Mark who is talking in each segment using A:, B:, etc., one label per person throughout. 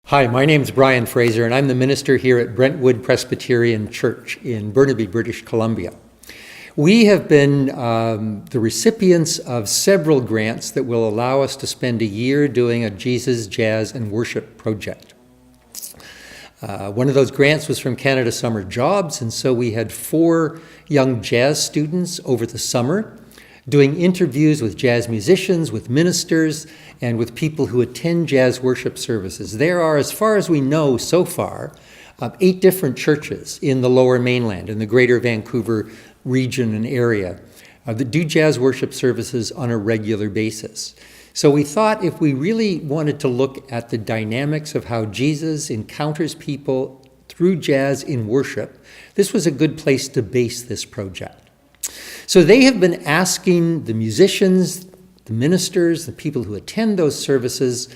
A: Hi, my name's Brian Fraser, and I'm the minister here at Brentwood Presbyterian Church in Burnaby, British Columbia. We have been the recipients of several grants that will allow us to spend a year doing a Jesus, Jazz, and Worship project. One of those grants was from Canada Summer Jobs, and so we had 4 young jazz students over the summer doing interviews with jazz musicians, with ministers, and with people who attend jazz worship services. There are, as far as we know so far, 8 different churches in the Lower Mainland, in the Greater Vancouver region and area, that do jazz worship services on a regular basis. So we thought if we really wanted to look at the dynamics of how Jesus encounters people through jazz in worship, this was a good place to base this project. So they have been asking the musicians, the ministers, the people who attend those services,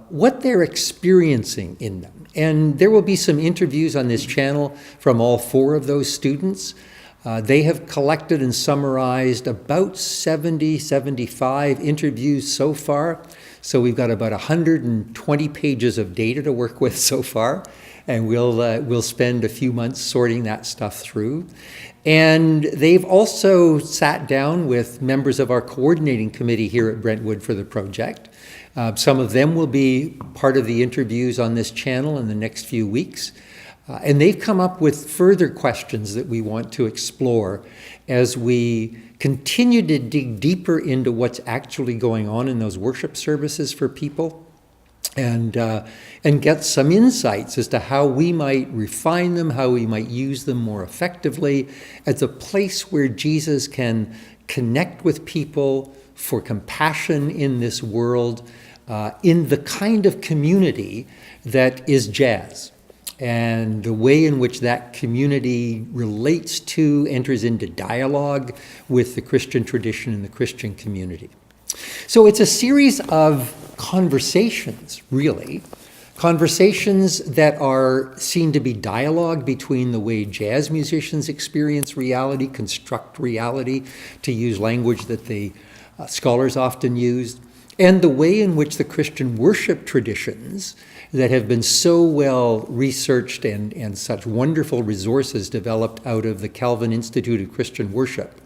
A: what they're experiencing in them. And there will be some interviews on this channel from all 4 of those students. They have collected and summarized about 75 interviews so far. So we've got about 120 pages of data to work with so far. And we'll spend a few months sorting that stuff through. And they've also sat down with members of our coordinating committee here at Brentwood for the project. Some of them will be part of the interviews on this channel in the next few weeks. And they've come up with further questions that we want to explore as we continue to dig deeper into what's actually going on in those worship services for people. And get some insights as to how we might refine them, how we might use them more effectively as a place where Jesus can connect with people for compassion in this world, in the kind of community that is jazz, and the way in which that community relates to, enters into dialogue with the Christian tradition and the Christian community. So it's a series of conversations, really. Conversations that are seen to be dialogue between the way jazz musicians experience reality, construct reality, to use language that the scholars often use, and the way in which the Christian worship traditions that have been so well researched and such wonderful resources developed out of the Calvin Institute of Christian Worship.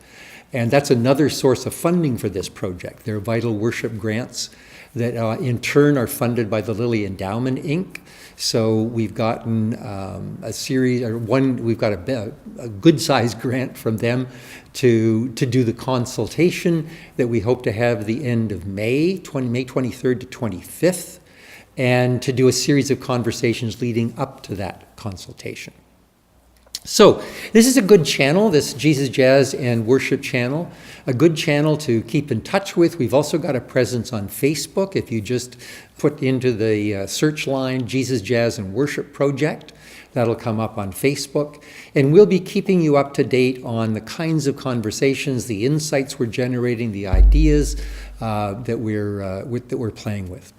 A: And that's another source of funding for this project. There are vital worship grants that in turn are funded by the Lilly Endowment, Inc. So we've gotten we've got a good-sized grant from them to do the consultation that we hope to have the end of May 23rd to 25th, and to do a series of conversations leading up to that consultation. So this is a good channel, this Jesus, Jazz, and Worship channel, a good channel to keep in touch with. We've also got a presence on Facebook. If you just put into the search line Jesus, Jazz, and Worship Project, that'll come up on Facebook. And we'll be keeping you up to date on the kinds of conversations, the insights we're generating, the ideas that we're playing with.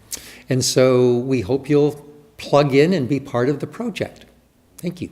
A: And so we hope you'll plug in and be part of the project. Thank you.